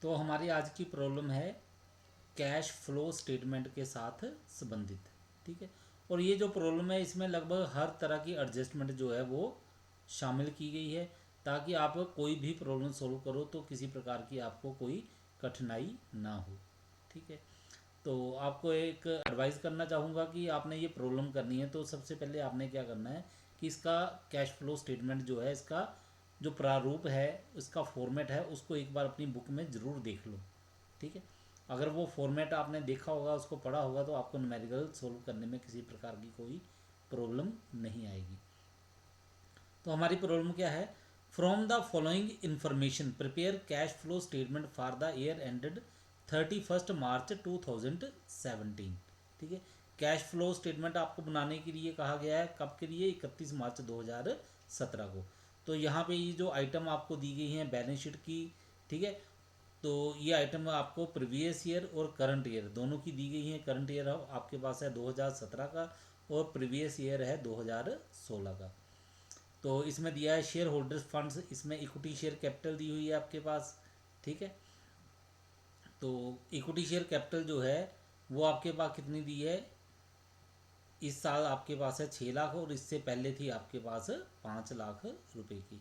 तो हमारी आज की प्रॉब्लम है कैश फ्लो स्टेटमेंट के साथ संबंधित। ठीक है। और ये जो प्रॉब्लम है इसमें लगभग हर तरह की एडजस्टमेंट जो है वो शामिल की गई है, ताकि आप कोई भी प्रॉब्लम सॉल्व करो तो किसी प्रकार की आपको कोई कठिनाई ना हो। ठीक है। तो आपको एक एडवाइस करना चाहूँगा कि आपने ये प्रॉब्लम करनी है तो सबसे पहले आपने क्या करना है कि इसका कैश फ्लो स्टेटमेंट जो है, इसका जो प्रारूप है, इसका फॉर्मेट है, उसको एक बार अपनी बुक में ज़रूर देख लो। ठीक है। अगर वो फॉर्मेट आपने देखा होगा, उसको पढ़ा होगा, तो आपको न्यूमेरिकल सोल्व करने में किसी प्रकार की कोई प्रॉब्लम नहीं आएगी। तो हमारी प्रॉब्लम क्या है? From the following information prepare cash flow statement for the year ended 31 मार्च 2017। ठीक है। कैश फ्लो स्टेटमेंट आपको बनाने के लिए कहा गया है, कब के लिए? 31 मार्च 2017 को। तो यहाँ पे ये जो आइटम आपको दी गई हैं बैलेंस शीट की, ठीक है, तो ये आइटम आपको प्रीवियस ईयर और करंट ईयर दोनों की दी गई हैं। करंट ईयर आपके पास है 2017 का और प्रीवियस ईयर है 2016 का। तो इसमें दिया है शेयर होल्डर्स फंड्स, इसमें इक्विटी शेयर कैपिटल दी हुई है आपके पास। ठीक है। तो इक्विटी शेयर कैपिटल जो है वो आपके पास कितनी दी है? इस साल आपके पास है 6 लाख और इससे पहले थी आपके पास 5 लाख रुपए की।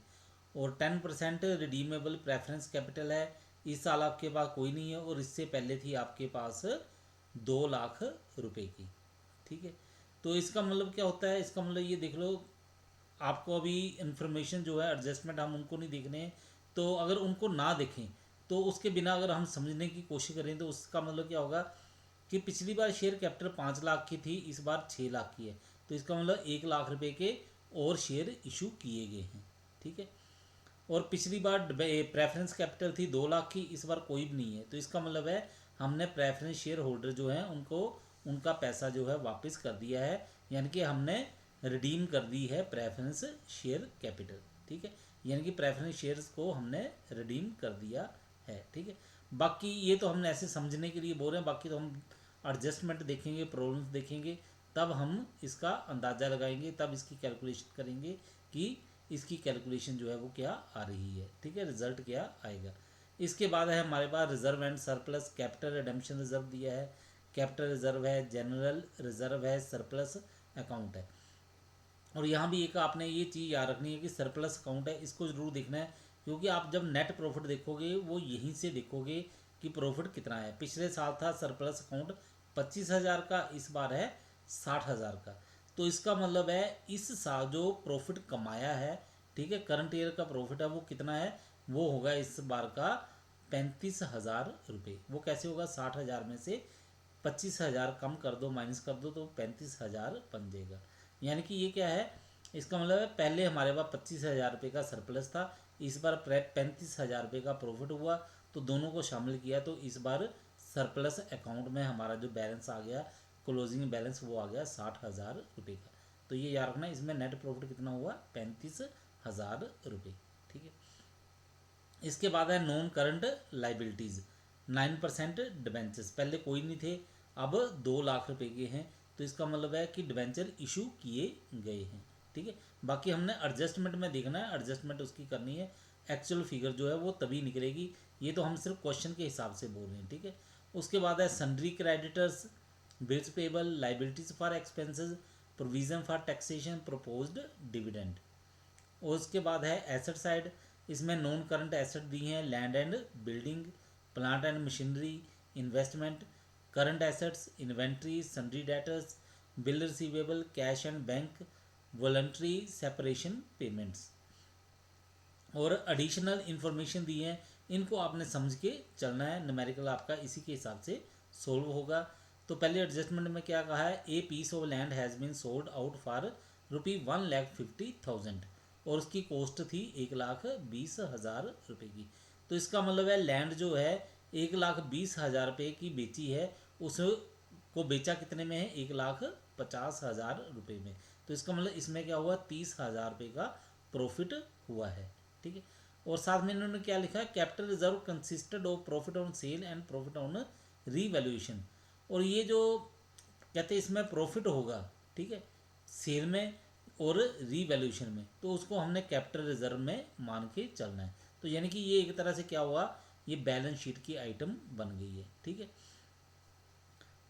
और 10% रिडीमेबल प्रेफरेंस कैपिटल है, इस साल आपके पास कोई नहीं है और इससे पहले थी आपके पास 2 लाख रुपए की। ठीक है। तो इसका मतलब क्या होता है? इसका मतलब ये देख लो, आपको अभी इन्फॉर्मेशन जो है एडजस्टमेंट हम उनको नहीं देखने हैं। तो अगर उनको ना देखें तो उसके बिना अगर हम समझने की कोशिश करें तो उसका मतलब क्या होगा कि पिछली बार शेयर कैपिटल 5 लाख की थी, इस बार 6 लाख की है। तो इसका मतलब 1 लाख रुपए के और शेयर इशू किए गए हैं। ठीक है। और पिछली बार प्रेफरेंस कैपिटल थी 2 लाख की, इस बार कोई भी नहीं है। तो इसका मतलब है हमने प्रेफरेंस शेयर होल्डर जो हैं उनको उनका पैसा जो है वापस कर दिया है, यानी कि हमने रिडीम कर दी है प्रेफरेंस शेयर कैपिटल। ठीक है। यानी कि प्रेफरेंस शेयर्स को हमने रिडीम कर दिया है। ठीक है। बाकी ये तो हमने ऐसे समझने के लिए बोल रहे हैं, बाकी तो हम एडजस्टमेंट देखेंगे, प्रॉब्लम्स देखेंगे, तब हम इसका अंदाज़ा लगाएंगे, तब इसकी कैलकुलेशन करेंगे कि इसकी कैलकुलेशन जो है वो क्या आ रही है। ठीक है। रिजल्ट क्या आएगा। इसके बाद है हमारे पास reserve and surplus, capital redemption reserve दिया है, कैपिटल रिजर्व है, जनरल रिजर्व है, सरप्लस अकाउंट है। और यहाँ भी एक आपने ये चीज़ याद रखनी है कि सरप्लस अकाउंट है, इसको ज़रूर देखना है, क्योंकि आप जब नेट प्रॉफिट देखोगे वो यहीं से देखोगे कि प्रॉफिट कितना है। पिछले साल था सरप्लस अकाउंट 25,000 का, इस बार है 60,000 का। तो इसका मतलब है इस साल जो प्रॉफिट कमाया है, ठीक है, करंट ईयर का प्रॉफिट है वो कितना है? वो होगा इस बार का 35,000 रुपये। वो कैसे होगा? 60,000 में से 25,000 कम कर दो, माइनस कर दो, तो 35,000 बन जाएगा। यानी कि ये क्या है? इसका मतलब है पहले हमारे पास 25,000 रुपये का सरप्लस था, इस बार 35,000 रुपये का प्रॉफिट हुआ, तो दोनों को शामिल किया तो इस बार सरप्लस अकाउंट में हमारा जो बैलेंस आ गया, क्लोजिंग बैलेंस, वो आ गया 60,000 रुपये का। तो ये याद रखना, इसमें नेट प्रॉफिट कितना हुआ? 35,000 रुपये। ठीक है। इसके बाद है नॉन करंट लाइबिलिटीज़, 9% डिबेंचर्स, पहले कोई नहीं थे, अब 2 लाख रुपए के हैं। तो इसका मतलब है कि डिबेंचर इशू किए गए हैं। ठीक है। बाकी हमने एडजस्टमेंट में देखना है, एडजस्टमेंट उसकी करनी है, एक्चुअल फिगर जो है वो तभी निकलेगी। ये तो हम सिर्फ क्वेश्चन के हिसाब से बोल रहे हैं। ठीक है। उसके बाद है sundry creditors, bills payable, liabilities for expenses, provision for taxation, proposed dividend. और उसके बाद है एसेट साइड, इसमें नॉन करंट एसेट दी हैं, land and building, plant and machinery, investment, current assets, inventory, sundry debtors, bill receivable, cash and bank, voluntary separation payments. और additional information दी है, इनको आपने समझ के चलना है, न्यूमेरिकल आपका इसी के हिसाब से सोल्व होगा। तो पहले एडजस्टमेंट में क्या कहा है? A piece of land has been sold out for ₹1,50,000 और उसकी कॉस्ट थी 1,20,000 रुपये की। तो इसका मतलब है लैंड जो है 1,20,000 रुपये की बेची है, उसको बेचा कितने में है? 1,50,000 रुपये में। तो इसका मतलब इसमें क्या हुआ? 30,000 रुपये का प्रॉफिट हुआ है। ठीक है। और साथ में इन्होंने क्या लिखा है? Capital reserve consisted of profit on cell and profit on revaluation. और ये जो कहते हैं इसमें प्रॉफिट होगा, ठीक है, सेल में और रीवैल्यूएशन में, तो उसको हमने कैपिटल रिजर्व में मान के चलना है। तो यानी कि ये एक तरह से क्या हुआ ये बैलेंस शीट की आइटम बन गई है। ठीक है,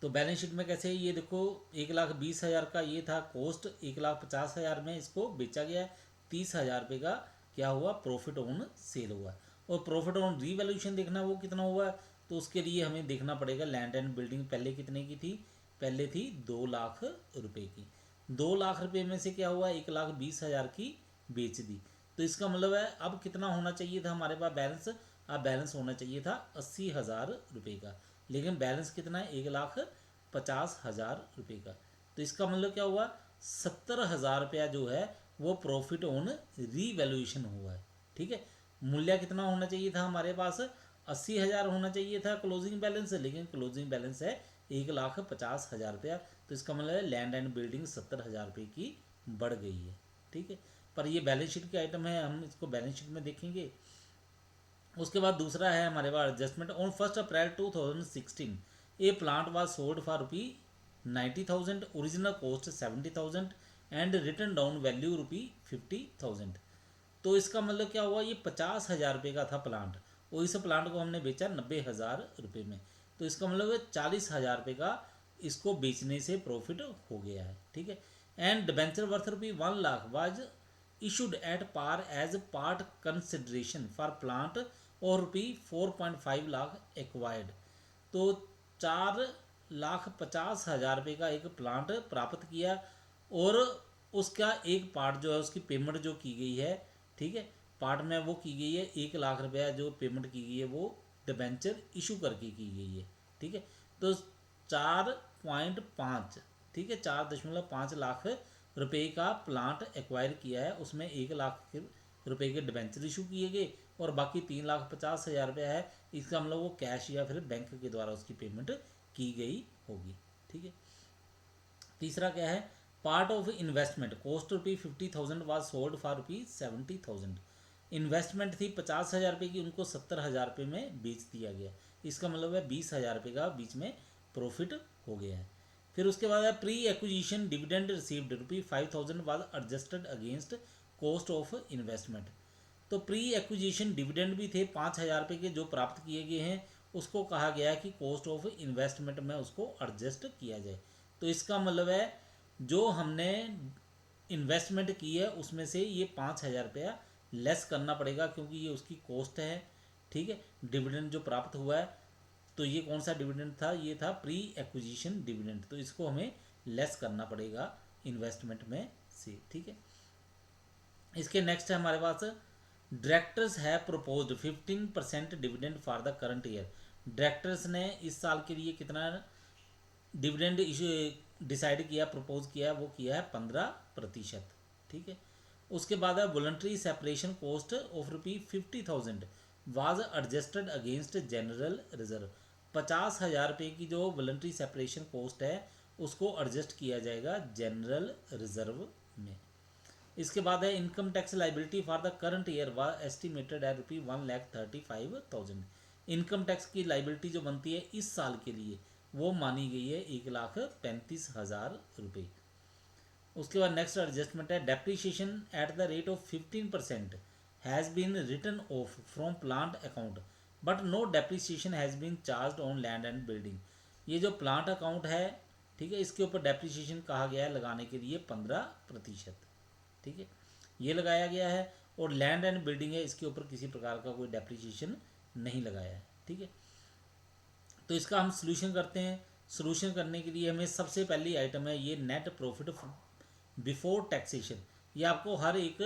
तो बैलेंस शीट में कैसे, ये देखो 1,20,000 का ये था कॉस्ट, 1,50,000 में इसको बेचा गया, 30,000 रुपये का क्या हुआ, प्रॉफिट ऑन सेल हुआ। और प्रॉफिट ऑन रीवैल्यूएशन देखना वो कितना हुआ, तो उसके लिए हमें देखना पड़ेगा लैंड एंड बिल्डिंग पहले कितने की थी, पहले थी 2 लाख रुपए की। 2 लाख रुपए में से क्या हुआ, 1,20,000 की बेच दी, तो इसका मतलब है अब कितना होना चाहिए था हमारे पास बैलेंस, अब बैलेंस होना चाहिए था 80,000 रुपये का, लेकिन बैलेंस कितना है, 1,50,000 रुपये का। तो इसका मतलब क्या हुआ, 70,000 रुपया जो है वो प्रॉफिट ऑन रीवैल्यूएशन हुआ है। ठीक है, मूल्य कितना होना चाहिए था हमारे पास, 80,000 होना चाहिए था क्लोजिंग बैलेंस, लेकिन क्लोजिंग बैलेंस है 1,50,000 रुपया। तो इसका मतलब है लैंड एंड बिल्डिंग 70,000 रुपये की बढ़ गई है। ठीक है, पर ये बैलेंस शीट की आइटम है, हम इसको बैलेंस शीट में देखेंगे। उसके बाद दूसरा है हमारे पास adjustment on 1 April 2016 a plant was sold for ₹90,000, original cost 70,000 and written down value ₹50,000। तो इसका मतलब क्या हुआ, ये 50,000 रुपये का था प्लांट, और इस प्लांट को हमने बेचा 90,000 रुपये में। तो इसका मतलब 40,000 रुपये का इसको बेचने से प्रॉफिट हो गया है। ठीक है, and debenture worth ₹1 lakh was issued at par as part consideration for plant और ₹4.5 लाख एक्वायर्ड। तो 4,50,000 रुपये का एक प्लांट प्राप्त किया, और उसका एक पार्ट जो है उसकी पेमेंट जो की गई है, ठीक है, पार्ट में वो की गई है 1 लाख रुपया जो पेमेंट की गई है वो डिबेंचर इशू करके की गई है। ठीक है, तो 4.5, ठीक है, 4.5 लाख रुपए का प्लांट एक्वायर किया है, उसमें 1 लाख रुपए के डिबेंचर इशू किए गए, और बाकी 3,50,000 रुपया है, इसका मतलब वो कैश या फिर बैंक के द्वारा उसकी पेमेंट की गई होगी। ठीक है, तीसरा क्या है, part of investment cost ₹50,000 was sold for ₹70,000। Investment थी 50,000 रुपये की, उनको 70,000 रुपये में बेच दिया गया, इसका मतलब है 20,000 रुपये का बीच में प्रॉफिट हो गया है। फिर उसके बाद है pre acquisition dividend received ₹5,000 was adjusted against cost of investment. तो प्री एक्विजिशन डिविडेंड भी थे 5,000 रुपये के जो प्राप्त किए गए हैं, उसको कहा गया है कि कॉस्ट ऑफ इन्वेस्टमेंट में उसको एडजस्ट किया जाए। तो इसका मतलब है जो हमने इन्वेस्टमेंट की है उसमें से ये 5,000 रुपया लेस करना पड़ेगा, क्योंकि ये उसकी कॉस्ट है। ठीक है, डिविडेंड जो प्राप्त हुआ है, तो ये कौन सा डिविडेंड था, ये था प्री एक्विजिशन डिविडेंड, तो इसको हमें लेस करना पड़ेगा इन्वेस्टमेंट में से। ठीक है, इसके नेक्स्ट है हमारे पास डायरेक्टर्स है proposed 15% dividend for the current year. Directors ने इस साल के लिए कितना डिविडेंड इशू डिसाइड किया, प्रपोज किया है, वो किया है 15%। ठीक है, उसके बाद है voluntary separation cost of ₹50,000 was adjusted against general reserve. 50,000 रुपये की जो वॉलंटरी सेपरेशन कॉस्ट है उसको एडजस्ट किया जाएगा जनरल रिजर्व में। इसके बाद है income tax liability for the current year was estimated at ₹1,35,000। Income tax की लाइबिलिटी जो बनती है इस साल के लिए वो मानी गई है 1,35,000 रुपये। उसके बाद नेक्स्ट एडजस्टमेंट है depreciation at the rate of 15% has been written off from plant account but no depreciation has been charge on land and building. ये जो प्लांट अकाउंट है, ठीक है, इसके ऊपर डेप्रीशिएशन कहा गया है लगाने के लिए 15%। ठीक है, ये लगाया गया है, और लैंड एंड बिल्डिंग है इसके ऊपर किसी प्रकार का कोई डेप्रीशिएशन नहीं लगाया है। ठीक है, तो इसका हम सोल्यूशन करते हैं। सोल्यूशन करने के लिए हमें सबसे पहली आइटम है ये नेट प्रॉफिट बिफोर टैक्सेशन। ये आपको हर एक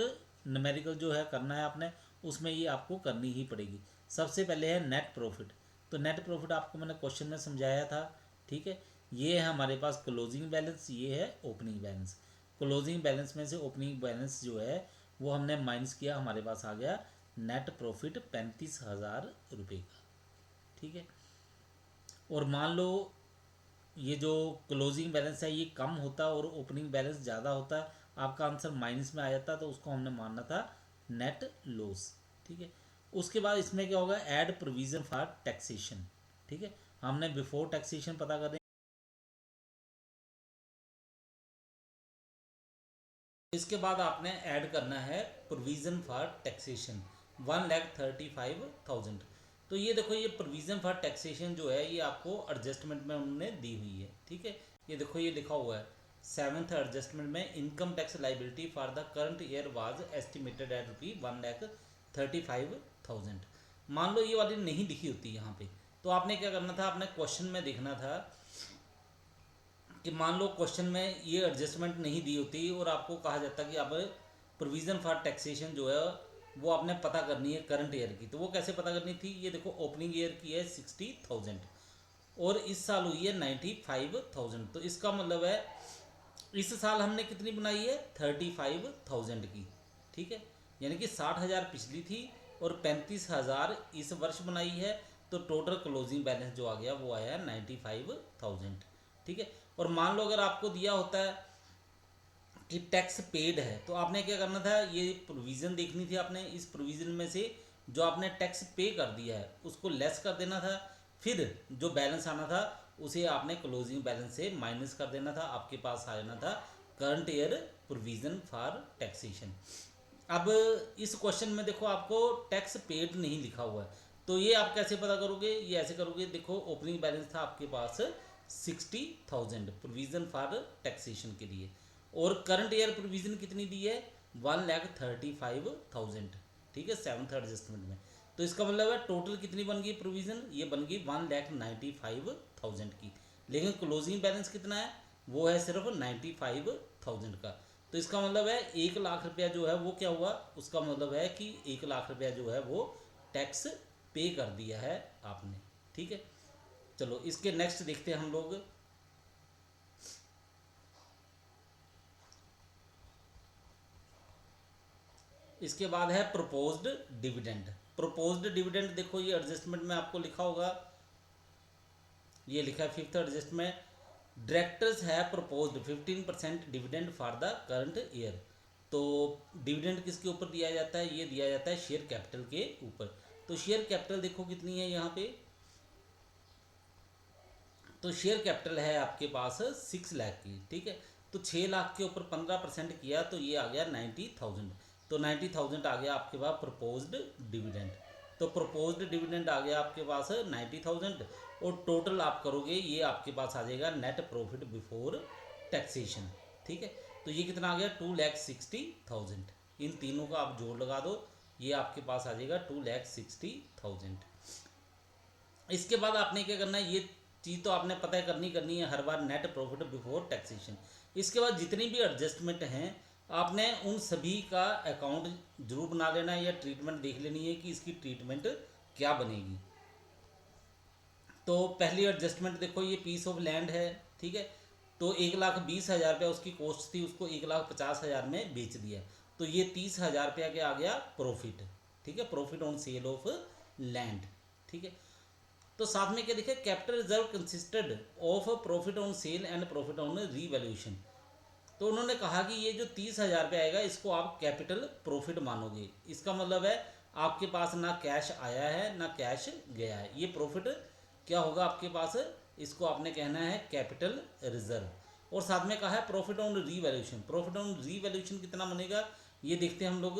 न्यूमेरिकल जो है करना है आपने, उसमें ये आपको करनी ही पड़ेगी। सबसे पहले है नेट प्रॉफिट। तो नेट प्रॉफिट आपको मैंने क्वेश्चन में समझाया था। ठीक है, ये है हमारे पास क्लोजिंग बैलेंस, ये है ओपनिंग बैलेंस। क्लोजिंग बैलेंस में से ओपनिंग बैलेंस जो है वो हमने माइनस किया, हमारे पास आ गया नेट प्रॉफिट 35,000 रुपये का। ठीक है, और मान लो ये जो क्लोजिंग बैलेंस है ये कम होता और ओपनिंग बैलेंस ज़्यादा होता, आपका आंसर माइनस में आ जाता, तो उसको हमने मानना था नेट लॉस। ठीक है, उसके बाद इसमें क्या होगा, ऐड प्रोविजन फॉर टैक्सेशन। ठीक है, हमने बिफोर टैक्सेशन पता कर, इसके बाद आपने ऐड करना है प्रोविजन फॉर टैक्सेशन 1,35,000। तो ये देखो ये प्रोविज़न फॉर टैक्सेशन जो है ये आपको एडजस्टमेंट में उन्होंने दी हुई है, ठीक है। ये देखो ये लिखा हुआ है सेवन्थ एडजस्टमेंट में income tax liability for the current year was estimated at ₹1,35,000। मान लो ये वाली नहीं लिखी होती यहाँ पे, तो आपने क्या करना था, आपने क्वेश्चन में देखना था कि मान लो क्वेश्चन में ये एडजस्टमेंट नहीं दी होती और आपको कहा जाता कि अब प्रोविज़न फॉर टैक्सेशन जो है वो आपने पता करनी है करंट ईयर की। तो वो कैसे पता करनी थी, ये देखो ओपनिंग ईयर की है 60,000 और इस साल हुई है 95,000। तो इसका मतलब है इस साल हमने कितनी बनाई है 35,000 की, ठीक है। यानी कि 60,000 पिछली थी और 35,000 इस वर्ष बनाई है। तो टोटल क्लोजिंग बैलेंस जो आ गया वो आया 95,000, ठीक है। और मान लो अगर आपको दिया होता है कि टैक्स पेड है, तो आपने क्या करना था, ये प्रोविज़न देखनी थी आपने, इस प्रोविज़न में से जो आपने टैक्स पे कर दिया है उसको लेस कर देना था, फिर जो बैलेंस आना था उसे आपने क्लोजिंग बैलेंस से माइनस कर देना था, आपके पास आ जाना था current year provision for taxation. अब इस क्वेश्चन में देखो आपको टैक्स पेड नहीं लिखा हुआ है, तो ये आप कैसे पता करोगे, ये ऐसे करोगे, देखो ओपनिंग बैलेंस था आपके पास 60,000 प्रोविज़न फॉर टैक्सेशन के लिए और करंट ईयर प्रोविज़न कितनी दी है 1,35,000, ठीक है, सेवन्थ एडजस्टमेंट में। तो इसका मतलब है टोटल कितनी बन गई प्रोविज़न, ये बन गई 1,95,000 की, लेकिन क्लोजिंग बैलेंस कितना है, वो है सिर्फ 95,000 का। तो इसका मतलब है 1,00,000 रुपया जो है वो क्या हुआ, उसका मतलब है कि 1,00,000 रुपया जो है वो टैक्स पे कर दिया है आपने, ठीक है। चलो इसके नेक्स्ट देखते हैं हम लोग। इसके बाद है प्रोपोज्ड डिविडेंड। प्रोपोज्ड डिविडेंड देखो ये एडजस्टमेंट में आपको लिखा होगा, ये लिखा है फिफ्थ एडजस्टमेंट, डायरेक्टर्स है proposed 15% dividend for the current year. तो डिविडेंड किसके ऊपर दिया जाता है, ये दिया जाता है शेयर कैपिटल के ऊपर। तो शेयर कैपिटल देखो कितनी है यहाँ पे, तो शेयर कैपिटल है आपके पास 6 लाख की, ठीक है। तो 6 लाख के ऊपर 15% किया तो ये आ गया 90,000। तो 90,000 आ गया आपके पास प्रपोज्ड डिविडेंड। तो प्रपोज्ड डिविडेंड आ गया आपके पास 90,000 और टोटल आप करोगे ये आपके पास आ जाएगा नेट प्रॉफिट बिफोर टैक्सेशन, ठीक है। तो ये कितना आ गया 2,60,000। इन तीनों का आप जोड़ लगा दो, ये आपके पास आ जाएगा 2,60,000। इसके बाद आपने क्या करना है, ये चीज़ तो आपने पता करनी है हर बार नेट प्रॉफिट बिफोर टैक्सेशन। इसके बाद जितनी भी एडजस्टमेंट हैं आपने उन सभी का अकाउंट जरूर बना लेना है या ट्रीटमेंट देख लेनी है कि इसकी ट्रीटमेंट क्या बनेगी। तो पहली एडजस्टमेंट देखो ये पीस ऑफ लैंड है, ठीक है। तो 1,20,000 रुपया उसकी कॉस्ट थी, उसको 1,50,000 में बेच दिया, तो ये 30,000 रुपया के आ गया प्रॉफिट, ठीक है, profit on sale of land, ठीक है। तो साथ में क्या देखिए capital reserve consisted of profit on cell and profit on revaluation. तो उन्होंने कहा कि ये जो 30,000 रुपये आएगा इसको आप कैपिटल प्रॉफिट मानोगे। इसका मतलब है आपके पास ना कैश आया है ना कैश गया है, ये प्रॉफिट क्या होगा आपके पास, इसको आपने कहना है कैपिटल रिजर्व। और साथ में कहा है profit on revaluation. Profit on revaluation कितना बनेगा ये देखते हैं हम लोग।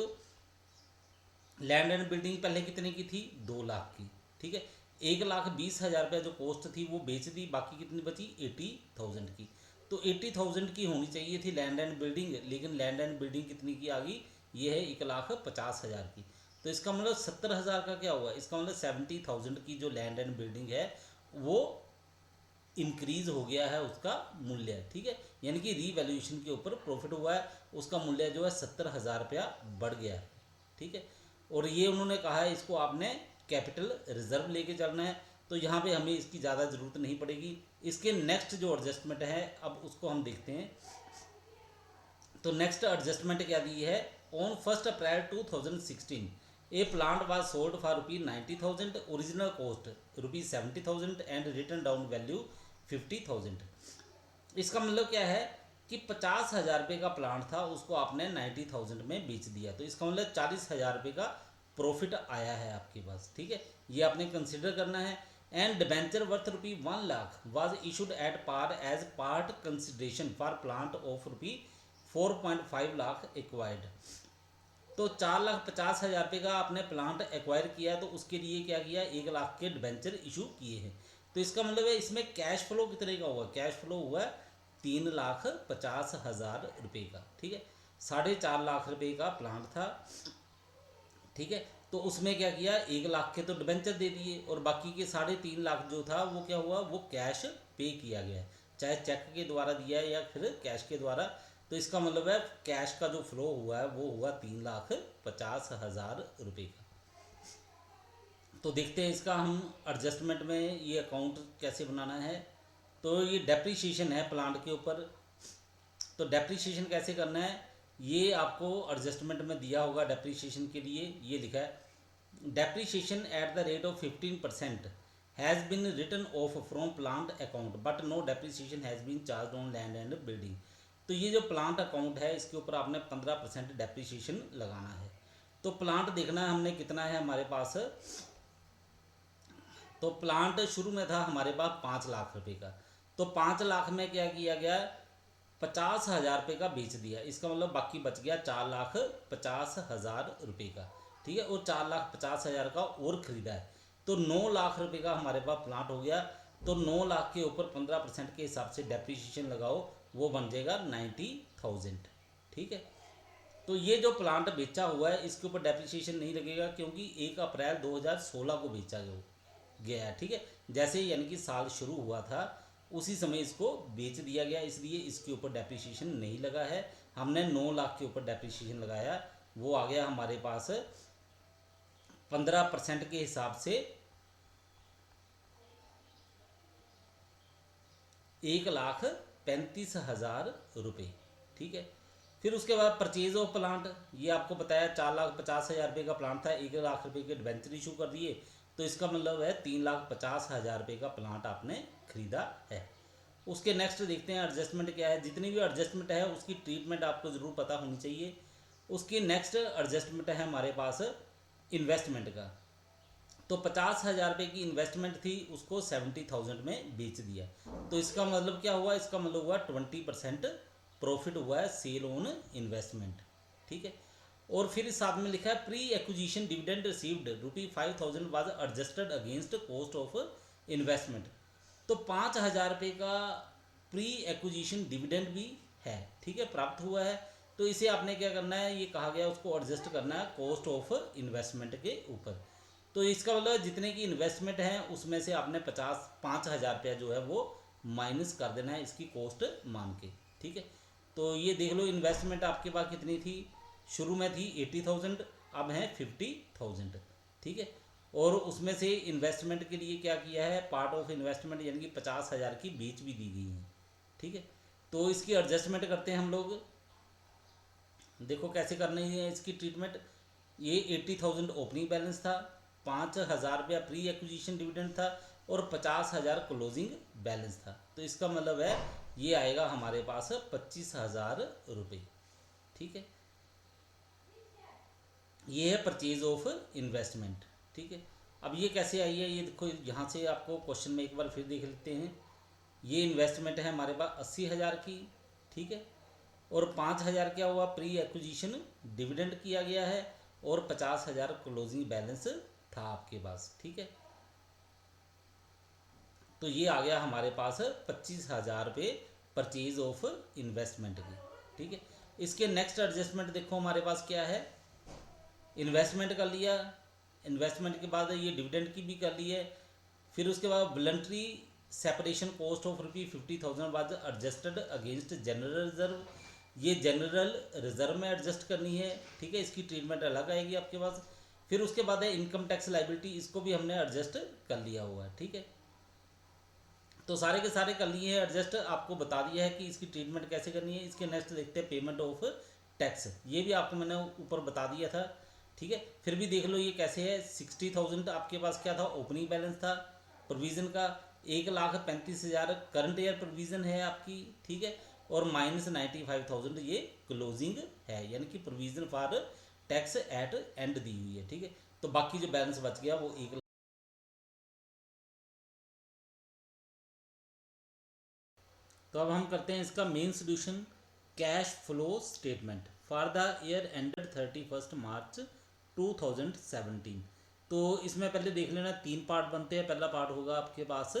लैंड एंड बिल्डिंग पहले कितने की थी 2 लाख की, ठीक है। 1,20,000 रुपये जो कॉस्ट थी वो बेच दी, बाकी कितनी बची 80,000 की। तो 80,000 की होनी चाहिए थी लैंड एंड बिल्डिंग, लेकिन लैंड एंड बिल्डिंग कितनी की आ गई, ये है 1,50,000 की। तो इसका मतलब 70,000 का क्या हुआ, इसका मतलब 70,000 की जो लैंड एंड बिल्डिंग है वो इंक्रीज हो गया है उसका मूल्य, ठीक है। यानी कि रीवैल्यूएशन के ऊपर प्रॉफिट हुआ है, उसका मूल्य जो है 70,000 रुपया बढ़ गया है, ठीक है। और ये उन्होंने कहा है इसको आपने कैपिटल रिजर्व लेके चलना है, तो यहाँ पे हमें इसकी ज़्यादा ज़रूरत नहीं पड़ेगी। इसके नेक्स्ट जो एडजस्टमेंट है अब उसको हम देखते हैं। तो नेक्स्ट एडजस्टमेंट क्या दी है, on 1 April 2016 a plant was sold for ₹90,000, original cost ₹70,000 and written down value 50,000। इसका मतलब क्या है कि 50,000 रुपये का प्लांट था उसको आपने 90,000 में बेच दिया, तो इसका मतलब 40,000 रुपये का प्रॉफिट आया है आपके पास, ठीक है, ये आपने कंसिडर करना है। And debenture worth ₹1 lakh was issued at par as part consideration for plant of ₹4.5 lakh acquired. तो 4,50,000 रुपये का आपने प्लांट एक्वायर किया, तो उसके लिए क्या किया, 1 लाख के डिबेंचर इशू किए हैं। तो इसका मतलब है इसमें कैश फ्लो कितने का हुआ, कैश फ्लो हुआ 3,50,000 रुपये का। ठीक है, 4.5 लाख रुपये का प्लांट था। ठीक है, तो उसमें क्या किया, 1 लाख के तो डिबेंचर दे दिए और बाकी के 3.5 लाख जो था वो क्या हुआ, वो कैश पे किया गया है, चाहे चेक के द्वारा दिया है या फिर कैश के द्वारा। तो इसका मतलब है कैश का जो फ्लो हुआ है वो हुआ 3,50,000 रुपये का। तो देखते हैं इसका हम एडजस्टमेंट में ये अकाउंट कैसे बनाना है। तो ये डेप्रीशिएशन है प्लांट के ऊपर। तो डेप्रीशिएशन कैसे करना है, ये आपको एडजस्टमेंट में दिया होगा। डेप्रीशिएशन के लिए ये लिखा है, depreciation at the rate of 15% has been written off from plant account but no depreciation has been charge on land and building. तो ये जो प्लांट अकाउंट है इसके ऊपर आपने 15% डेप्रीशिएशन लगाना है। तो प्लांट देखना है हमने कितना है हमारे पास। तो प्लांट शुरू में था हमारे पास 5 लाख रुपए का। तो 5 लाख में क्या किया गया, 50,000 रुपये का बेच दिया। इसका मतलब बाकी बच गया 4,50,000 रुपये का। ठीक है, और 4,50,000 का और ख़रीदा है, तो 9 लाख रुपये का हमारे पास प्लांट हो गया। तो 9 लाख के ऊपर 15% के हिसाब से डेप्रीशिएशन लगाओ, वो बन जाएगा 90,000। ठीक है, तो ये जो प्लांट बेचा हुआ है इसके ऊपर डेप्रीशिएशन नहीं लगेगा क्योंकि 1 अप्रैल 2016 को बेचा गया है। ठीक है, जैसे यानी कि साल शुरू हुआ था उसी समय इसको बेच दिया गया, इसलिए इसके ऊपर डेप्रीशिएशन नहीं लगा है। हमने 9 लाख के ऊपर डेप्रीशिएशन लगाया, वो आ गया हमारे पास 15% के हिसाब से 1,35,000 रुपये। ठीक है, फिर उसके बाद परचेज ऑफ प्लांट, ये आपको बताया 4,50,000 रुपये का प्लांट था, 1 लाख रुपये के डिबेंचर इशू कर दिए, तो इसका मतलब है 3,50,000 रुपये का प्लांट आपने खरीदा है। उसके नेक्स्ट देखते हैं एडजस्टमेंट क्या है। जितनी भी एडजस्टमेंट है उसकी ट्रीटमेंट आपको ज़रूर पता होनी चाहिए। उसकी नेक्स्ट एडजस्टमेंट है हमारे पास इन्वेस्टमेंट का। तो 50,000 रुपये की इन्वेस्टमेंट थी, उसको 70,000 में बेच दिया। तो इसका मतलब क्या हुआ, इसका मतलब हुआ 20% प्रॉफिट हुआ है सेल ऑन इन्वेस्टमेंट। ठीक है, और फिर साथ में लिखा है pre acquisition dividend received ₹5,000 was adjusted against cost of investment. तो 5,000 रुपये का प्री एक्विजिशन डिविडेंड भी है। ठीक है, प्राप्त हुआ है। तो इसे आपने क्या करना है, ये कहा गया उसको एडजस्ट करना है कॉस्ट ऑफ इन्वेस्टमेंट के ऊपर। तो इसका मतलब जितने की इन्वेस्टमेंट है उसमें से आपने 5,000 रुपया जो है वो माइनस कर देना है इसकी कॉस्ट मान के। ठीक है, तो ये देख लो इन्वेस्टमेंट आपके पास कितनी थी, शुरू में थी 80,000, अब है 50,000। ठीक है, और उसमें से इन्वेस्टमेंट के लिए क्या किया है, पार्ट ऑफ इन्वेस्टमेंट यानी कि 50,000 की बेच भी दी गई है। ठीक है, तो इसकी एडजस्टमेंट करते हैं हम लोग। देखो कैसे करनी है इसकी ट्रीटमेंट। ये 80,000 ओपनिंग बैलेंस था, 5,000 रुपया प्री एक्विजिशन डिविडेंड था और 50,000 क्लोजिंग बैलेंस था। तो इसका मतलब है ये आएगा हमारे पास 25,000 रुपये। ठीक है, ये है परचेज ऑफ इन्वेस्टमेंट। ठीक है, अब ये कैसे आई है, ये देखो यहाँ से आपको क्वेश्चन में एक बार फिर देख लेते हैं। ये इन्वेस्टमेंट है हमारे पास 80,000 की। ठीक है, और 5,000 क्या हुआ, प्री एक्विजिशन डिविडेंड किया गया है और 50,000 क्लोजिंग बैलेंस था आपके पास। ठीक है, तो ये आ गया हमारे पास 25,000 रुपये परचेज ऑफ इन्वेस्टमेंट की। ठीक है, इसके नेक्स्ट एडजस्टमेंट देखो हमारे पास क्या है, इन्वेस्टमेंट कर लिया, इन्वेस्टमेंट के बाद ये डिविडेंड की भी कर ली है। फिर उसके बाद voluntary separation cost of ₹50,000 was adjusted against general reserve. ये जनरल रिजर्व में एडजस्ट करनी है। ठीक है, इसकी ट्रीटमेंट अलग आएगी आपके पास। फिर उसके बाद है इनकम टैक्स लाइबिलिटी, इसको भी हमने एडजस्ट कर लिया हुआ है। ठीक है, तो सारे के सारे कर लिए हैं एडजस्ट, आपको बता दिया है कि इसकी ट्रीटमेंट कैसे करनी है। इसके नेक्स्ट देखते हैं पेमेंट ऑफ टैक्स, ये भी आपको मैंने ऊपर बता दिया था। ठीक है, फिर भी देख लो ये कैसे है। 60,000 आपके पास क्या था, ओपनिंग बैलेंस था प्रोविज़न का। 1,35,000 करंट ईयर प्रोविज़न है आपकी। ठीक है, और -95,000 ये क्लोजिंग है, यानी कि provision for tax at and the हुई है। ठीक है, तो बाकी जो बैलेंस बच गया वो 1। तो अब हम करते हैं इसका main solution, cash flow statement for the year ended 31 मार्च 2017। तो इसमें पहले देख लेना 3 पार्ट बनते हैं। पहला पार्ट होगा आपके पास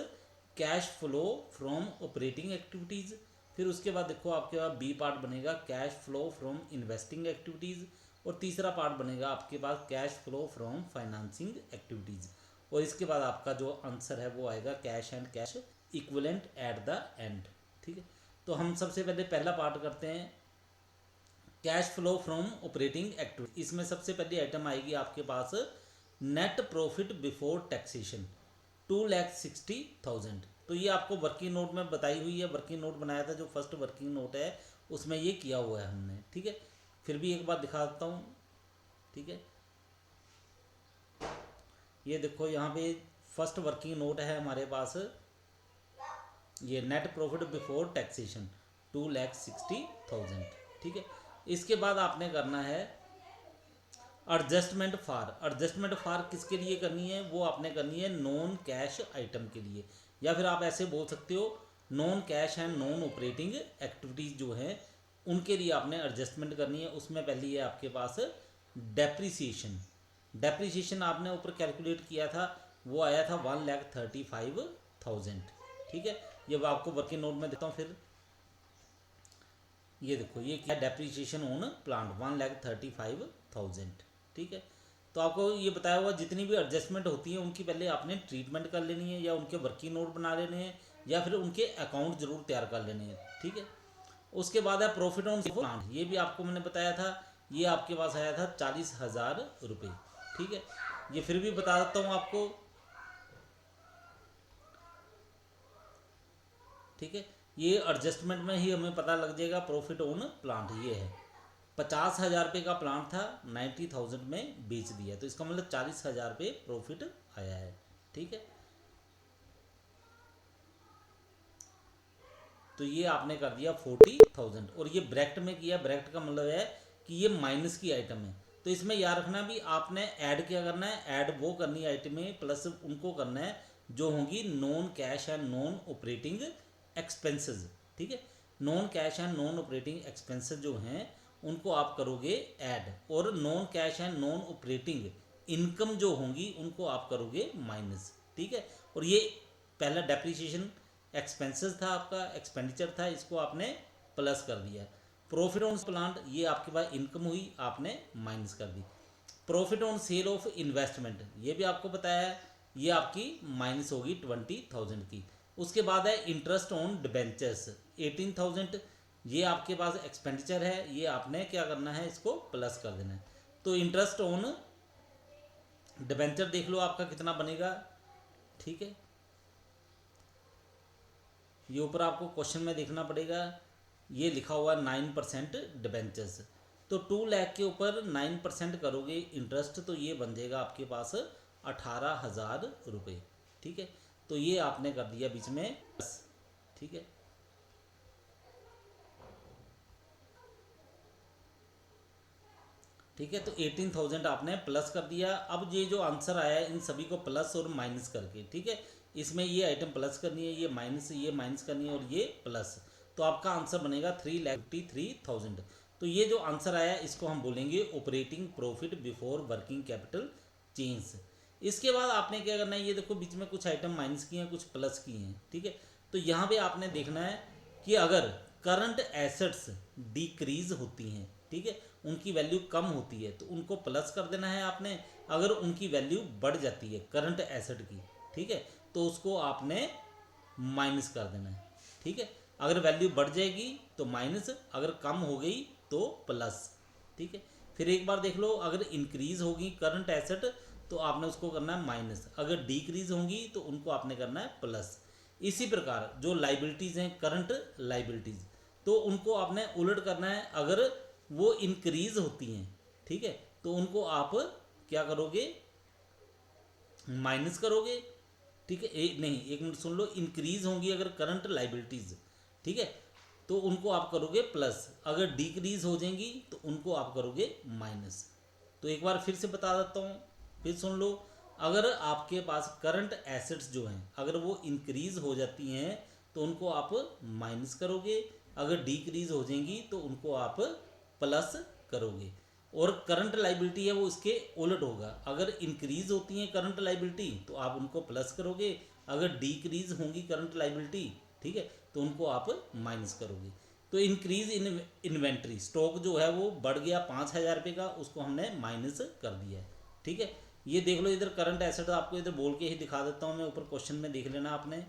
cash flow from operating activities, फिर उसके बाद देखो आपके पास बी पार्ट बनेगा cash flow from investing activities, और तीसरा पार्ट बनेगा आपके पास cash flow from financing activities, और इसके बाद आपका जो आंसर है वो आएगा cash and cash equivalent at the end. ठीक है, तो हम सबसे पहले पहला पार्ट करते हैं cash flow from operating activity. इसमें सबसे पहली आइटम आएगी आपके पास नेट प्रॉफिट बिफोर टैक्सेशन 2,60,000। तो ये आपको वर्किंग नोट में बताई हुई है, वर्किंग नोट बनाया था जो फर्स्ट वर्किंग नोट है उसमें ये किया हुआ है हमने। ठीक है, फिर भी एक बार दिखा देता हूँ। ठीक है, ये देखो यहाँ पे फर्स्ट वर्किंग नोट है हमारे पास, ये नेट प्रॉफिट बिफोर टैक्सेशन 2,60,000। ठीक है, इसके बाद आपने करना है एडजस्टमेंट फॉर। एडजस्टमेंट फॉर किसके लिए करनी है? वो आपने करनी है नॉन कैश आइटम के लिए, या फिर आप ऐसे बोल सकते हो non cash and non operating activities जो हैं उनके लिए आपने एडजस्टमेंट करनी है। उसमें पहली है आपके पास डेप्रीसिएशन। डेप्रीसिएशन आपने ऊपर कैलकुलेट किया था, वो आया था 1,35,000। ठीक है, ये आपको वर्किंग नोट में देता हूँ। फिर ये देखो ये क्या डेप्रीसिएशन ऑन प्लांट 1,35,000। ठीक है, तो आपको ये बताया हुआ जितनी भी एडजस्टमेंट होती है उनकी पहले आपने ट्रीटमेंट कर लेनी है, या उनके वर्किंग नोट बना लेने हैं, या फिर उनके अकाउंट जरूर तैयार कर लेने हैं। ठीक है, उसके बाद है प्रॉफिट ऑन प्लांट। ये भी आपको मैंने बताया था, ये आपके पास आया था 40,000 रुपये। ठीक है, ये फिर भी बता देता हूँ आपको। ठीक है, ये एडजस्टमेंट में ही हमें पता लग जाएगा प्रॉफिट ऑन प्लांट। ये है 50,000 रुपये का प्लांट था, 90,000 में बेच दिया, तो इसका मतलब 40,000 रुपये प्रॉफिट आया है। ठीक है, तो ये आपने कर दिया 40,000, और ये ब्रैकेट में किया। ब्रैकेट का मतलब है कि ये माइनस की आइटम है, तो इसमें याद रखना भी आपने ऐड क्या करना है, ऐड वो करनी है आइटमें प्लस उनको करना है जो होंगी non cash and non operating expenses. ठीक है, non cash and non operating expenses जो हैं उनको आप करोगे ऐड, और non cash and non operating income जो होंगी उनको आप करोगे माइनस। ठीक है, और ये पहला डेप्रीसिएशन एक्सपेंसेस था, आपका एक्सपेंडिचर था, इसको आपने प्लस कर दिया। प्रॉफिट ऑन प्लांट ये आपके पास इनकम हुई, आपने माइनस कर दी। Profit on sale of investment ये भी आपको बताया है, ये आपकी माइनस होगी 20,000 की। उसके बाद है इंटरेस्ट ऑन डिबेंचर्स 18,000, ये आपके पास एक्सपेंडिचर है, ये आपने क्या करना है, इसको प्लस कर देना है। तो इंटरेस्ट ऑन डिबेंचर देख लो आपका कितना बनेगा। ठीक है, ये ऊपर आपको क्वेश्चन में देखना पड़ेगा, ये लिखा हुआ 9% डिबेंचर्स। तो 2 लाख के ऊपर 9% करोगे इंटरेस्ट, तो ये बन जाएगा आपके पास 18,000 रुपये। ठीक है, तो ये आपने कर दिया बीच में। ठीक है, ठीक है, तो 18,000 आपने प्लस कर दिया। अब ये जो आंसर आया है इन सभी को प्लस और माइनस करके, ठीक है, इसमें ये आइटम प्लस करनी है, ये माइनस करनी है, और ये प्लस, तो आपका आंसर बनेगा 3,53,000। तो ये जो आंसर आया इसको हम बोलेंगे operating profit before working capital change. इसके बाद आपने क्या करना है, ये देखो बीच में कुछ आइटम माइनस किए हैं, कुछ प्लस किए हैं। ठीक है, तो यहाँ पे आपने देखना है कि अगर करंट एसेट्स डिक्रीज होती हैं, ठीक है, उनकी वैल्यू कम होती है तो उनको प्लस कर देना है आपने। अगर उनकी वैल्यू बढ़ जाती है करंट एसेट की, ठीक है, तो उसको आपने माइनस कर देना है। ठीक है, अगर वैल्यू बढ़ जाएगी तो माइनस, अगर कम हो गई तो प्लस। ठीक है, फिर एक बार देख लो, अगर इंक्रीज होगी करंट एसेट तो आपने उसको करना है माइनस, अगर डिक्रीज होंगी तो उनको आपने करना है प्लस। इसी प्रकार जो लाइबिलिटीज़ हैं करंट लाइबिलिटीज़, तो उनको आपने उलट करना है, अगर वो इंक्रीज होती हैं, ठीक है, तो उनको आप क्या करोगे, माइनस करोगे। ठीक है, नहीं एक मिनट सुन लो, इंक्रीज होंगी अगर करंट लाइबिलिटीज, ठीक है, तो उनको आप करोगे प्लस, अगर डिक्रीज हो जाएंगी तो उनको आप करोगे माइनस। तो एक बार फिर से बता देता हूँ, फिर सुन लो, अगर आपके पास करंट एसेट्स जो हैं अगर वो इंक्रीज हो जाती हैं तो उनको आप माइनस करोगे, अगर डिक्रीज हो जाएंगी तो उनको आप प्लस करोगे। और करंट लाइबिलिटी है वो इसके उलट होगा, अगर इंक्रीज होती है करंट लाइबिलिटी तो आप उनको प्लस करोगे, अगर डिक्रीज होंगी करंट लाइबिलिटी, ठीक है, तो उनको आप माइनस करोगे। तो इंक्रीज इन इन्वेंट्री, स्टॉक जो है वो बढ़ गया 5,000 रुपये का, उसको हमने माइनस कर दिया है, ठीक है। ये देख लो इधर करंट एसेट, आपको इधर बोल के ही दिखा देता हूँ मैं, ऊपर क्वेश्चन में देख लेना आपने,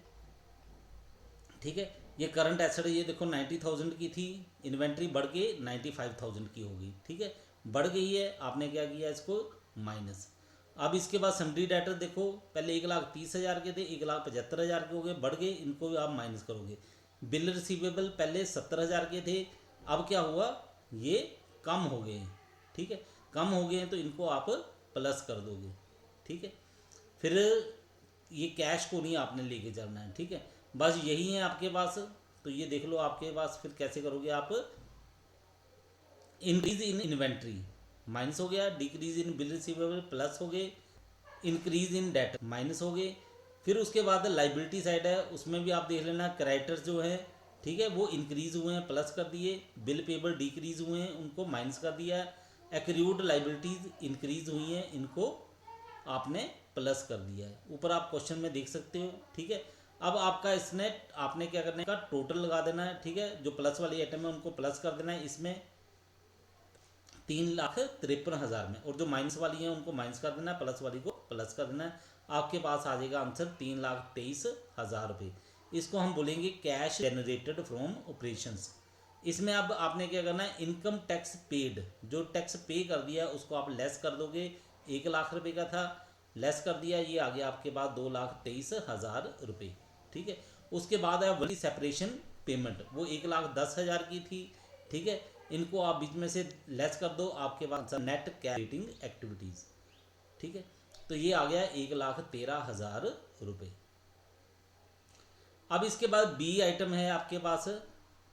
ठीक है। ये करंट एसेट ये देखो 90,000 की थी, इन्वेंट्री बढ़ के 95,000 की होगी, ठीक है, बढ़ गई है, आपने क्या किया इसको माइनस। अब इसके बाद सन्ड्री डेटर देखो, पहले 1,30,000 के थे, 1,75,000 के हो गए, बढ़ गए, इनको भी आप माइनस करोगे। बिल रिसीवेबल पहले 70,000 के थे, अब क्या हुआ, ये कम हो गए, ठीक है, कम हो गए हैं तो इनको आप प्लस कर दोगे, ठीक है। फिर ये कैश को नहीं आपने लेके चलना है, ठीक है, बस यही है आपके पास। तो ये देख लो आपके पास फिर कैसे करोगे आप, इंक्रीज इन इन्वेंट्री माइनस हो गया, decrease in bill receivable plus हो गए, इंक्रीज इन डेट माइनस हो गए। फिर उसके बाद लाइबिलिटी साइड है, उसमें भी आप देख लेना, क्रेडिटर्स जो है, ठीक है, वो इंक्रीज हुए हैं प्लस कर दिए, बिल पेबल डिक्रीज हुए हैं उनको माइनस कर दिया, एक्रूड लाइबिलिटीज इंक्रीज हुई हैं, इनको आपने प्लस कर दिया है, ऊपर आप क्वेश्चन में देख सकते हो, ठीक है। अब आपका इसने आपने क्या करने का, टोटल लगा देना है, ठीक है, जो प्लस वाली आइटम है उनको प्लस कर देना है इसमें 3,53,000 में, और जो माइनस वाली है उनको माइनस कर देना है, प्लस वाली को प्लस कर देना है। आपके पास आ जाएगा आंसर 3,23,000 रुपये। इसको हम बोलेंगे कैश जनरेटेड फ्रॉम ऑपरेशंस। इसमें अब आपने क्या करना है, इनकम टैक्स पेड, जो टैक्स पे कर दिया उसको आप लेस कर दोगे, 1,00,000 रुपये का था, लेस कर दिया, ये आ गया आपके पास 2,23,000 रुपये, ठीक है। उसके बाद है वही सेपरेशन पेमेंट, वो 1,10,000 की थी, ठीक है, इनको आप बीच में से लेस कर दो, आपके पास नेट कैरिटिंग एक्टिविटीज़, ठीक है। तो ये आ गया 1,13,000 रुपये। अब इसके बाद बी आइटम है आपके पास,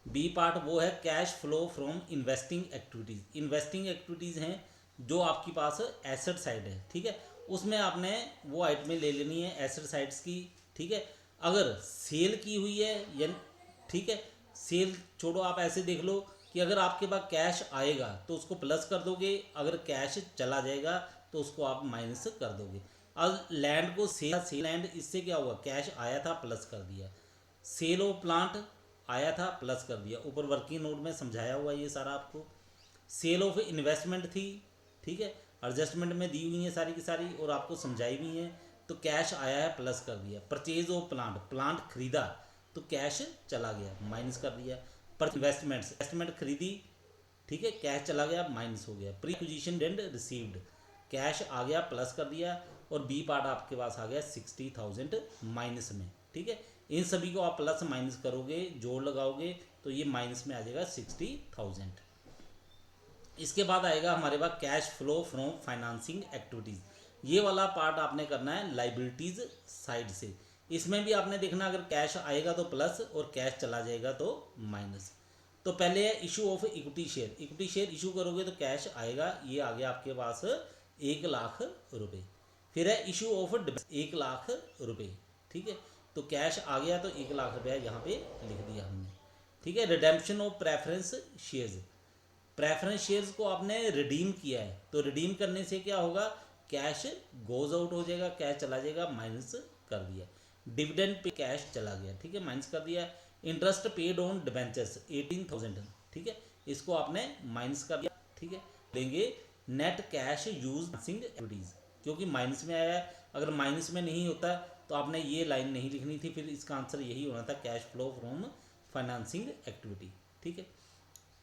बी पार्ट वो है cash flow from investing activities. Investing activities हैं जो आपके पास एसेट साइड है, ठीक है, उसमें आपने वो आइटमें ले लेनी है एसेट साइड्स की, ठीक है। अगर सेल की हुई है या, ठीक है, सेल छोड़ो, आप ऐसे देख लो कि अगर आपके पास कैश आएगा तो उसको प्लस कर दोगे, अगर कैश चला जाएगा तो उसको आप माइनस कर दोगे। अब लैंड को सेल लैंड, इससे क्या हुआ, कैश आया था प्लस कर दिया, सेल ऑफ प्लांट आया था प्लस कर दिया, ऊपर वर्किंग नोट में समझाया हुआ ये सारा आपको। सेल ऑफ इन्वेस्टमेंट थी, ठीक है, एडजस्टमेंट में दी हुई है सारी की सारी और आपको समझाई हुई है, तो कैश आया है प्लस कर दिया। परचेज ऑफ प्लांट, प्लांट खरीदा तो कैश चला गया माइनस कर दिया। पर इन्वेस्टमेंट खरीदी, ठीक है, कैश चला गया माइनस हो गया। Pre acquisition and received, cash आ गया प्लस कर दिया, और बी पार्ट आपके पास आ गया 60,000 माइनस में, ठीक है। इन सभी को आप प्लस माइनस करोगे, जोड़ लगाओगे तो ये माइनस में आ जाएगा 60,000। इसके बाद आएगा हमारे पास cash flow from financing activities. ये वाला पार्ट आपने करना है लाइबिलिटीज़ साइड से। इसमें भी आपने देखना, अगर कैश आएगा तो प्लस और कैश चला जाएगा तो माइनस। तो पहले है issue of equity share. Equity share issue करोगे तो कैश आएगा, ये आ गया आपके पास 1,00,000 रुपये। फिर है इशू ऑफ 1,00,000 रुपये, ठीक है, तो कैश आ गया तो 1,00,000 रुपया यहाँ पे लिख दिया हमने, ठीक है। Redemption of preference shares, preference shares को आपने रिडीम किया है, तो रिडीम करने से क्या होगा, कैश गोज आउट हो जाएगा, कैश चला जाएगा, माइनस कर दिया। डिविडेंड पे कैश चला गया, ठीक है, माइनस कर दिया। इंटरेस्ट पेड ऑन डिबेंचर्स 18,000, ठीक है, इसको आपने माइनस कर दिया, ठीक है। देंगे नेट कैश यूज एक्टिविटीज, क्योंकि माइनस में आया है, अगर माइनस में नहीं होता तो आपने ये लाइन नहीं लिखनी थी, फिर इसका आंसर यही होना था, cash flow from financing activity, ठीक है।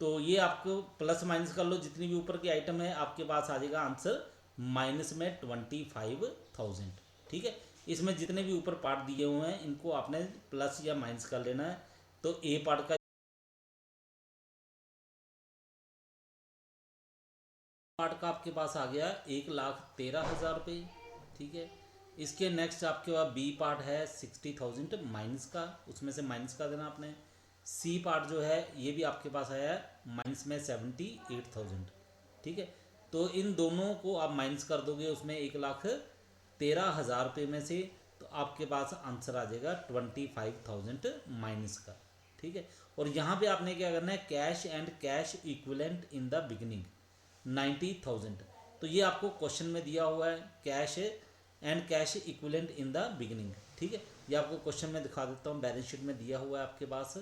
तो ये आपको प्लस माइनस कर लो, जितनी भी ऊपर की आइटम है आपके पास आ जाएगा आंसर माइनस में 25,000, ठीक है। इसमें जितने भी ऊपर पार्ट दिए हुए हैं इनको आपने प्लस या माइनस कर लेना है। तो ए पार्ट का आपके पास आ गया 1,13,000 रुपये, ठीक है। इसके नेक्स्ट आपके पास बी पार्ट है 60,000 माइनस का, उसमें से माइनस कर देना आपने। सी पार्ट जो है ये भी आपके पास आया है माइनस में 78,000, ठीक है। तो इन दोनों को आप माइनस कर दोगे उसमें 1,13,000 रुपये में से, तो आपके पास आंसर आ जाएगा 25,000 माइनस का, ठीक है। और यहाँ पे आपने क्या करना है, cash and cash equivalent in the beginning, 90,000। तो ये आपको क्वेश्चन में दिया हुआ है, cash and cash equivalent in the beginning. ठीक है, ये आपको क्वेश्चन में दिखा देता हूँ, बैलेंस शीट में दिया हुआ है आपके पास।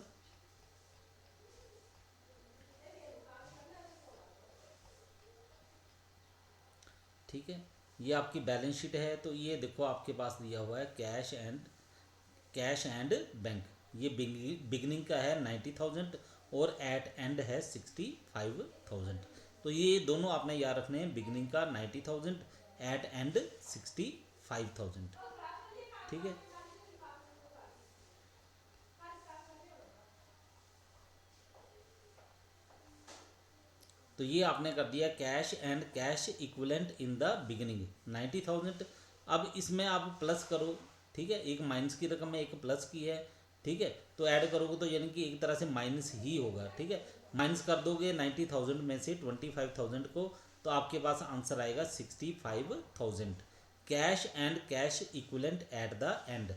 ठीक है, ये आपकी बैलेंस शीट है। तो ये देखो आपके पास दिया हुआ है कैश एंड बैंक। ये बिगनिंग का है 90,000 और एट एंड है 65,000। तो ये दोनों आपने याद रखने हैं, बिगनिंग का 90,000, एट एंड 65,000। ठीक है, तो ये आपने कर दिया cash and cash equivalent in the beginning 90,000। अब इसमें आप प्लस करो। ठीक है, एक माइनस की रकम है, एक प्लस की है। ठीक है, तो ऐड करोगे तो यानी कि एक तरह से माइनस ही होगा। ठीक है, माइनस कर दोगे 90,000 में से 25,000 को, तो आपके पास आंसर आएगा 65,000। Cash and cash equivalent at the and.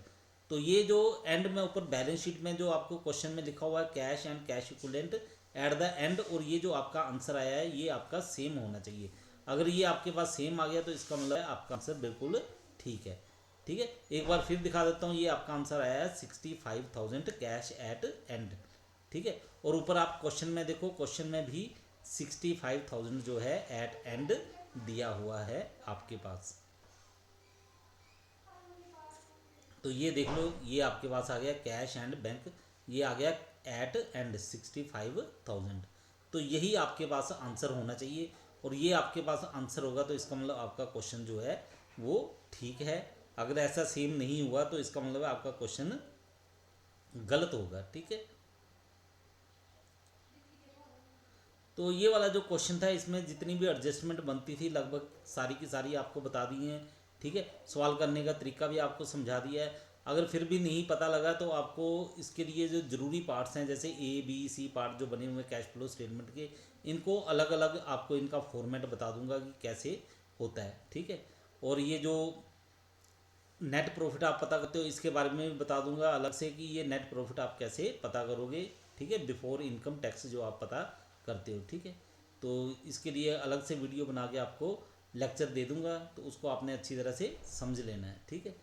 तो ये जो एंड में ऊपर बैलेंस शीट में जो आपको क्वेश्चन में लिखा हुआ है cash and cash equivalent at the and, और ये जो आपका आंसर आया है ये आपका सेम होना चाहिए। अगर ये आपके पास सेम आ गया तो इसका मतलब है आपका आंसर बिल्कुल ठीक है। ठीक है, एक बार फिर दिखा देता हूँ, ये आपका आंसर आया है 65,000 कैश एट एंड। ठीक है, और ऊपर आप क्वेश्चन में देखो, क्वेश्चन में भी 65,000 जो है एट एंड दिया हुआ है आपके पास। तो ये देख लो, ये आपके पास आ गया कैश एंड बैंक, ये आ गया एट एंड 65,000। तो यही आपके पास आंसर होना चाहिए, और ये आपके पास आंसर होगा तो इसका मतलब आपका क्वेश्चन जो है वो ठीक है। अगर ऐसा सेम नहीं हुआ तो इसका मतलब आपका क्वेश्चन गलत होगा। ठीक है, तो ये वाला जो क्वेश्चन था इसमें जितनी भी एडजस्टमेंट बनती थी लगभग सारी की सारी आपको बता दी हैं। ठीक है, सवाल करने का तरीका भी आपको समझा दिया है। अगर फिर भी नहीं पता लगा तो आपको इसके लिए जो ज़रूरी पार्ट्स हैं, जैसे A B C पार्ट जो बने हुए हैं कैश फ्लो स्टेटमेंट के, इनको अलग अलग आपको इनका फॉर्मेट बता दूंगा कि कैसे होता है। ठीक है, और ये जो नेट प्रॉफिट आप पता करते हो इसके बारे में भी बता दूंगा अलग से कि ये नेट प्रॉफिट आप कैसे पता करोगे। ठीक है, बिफोर इनकम टैक्स जो आप पता करते हो। ठीक है, तो इसके लिए अलग से वीडियो बना के आपको लेक्चर दे दूंगा, तो उसको आपने अच्छी तरह से समझ लेना है। ठीक है,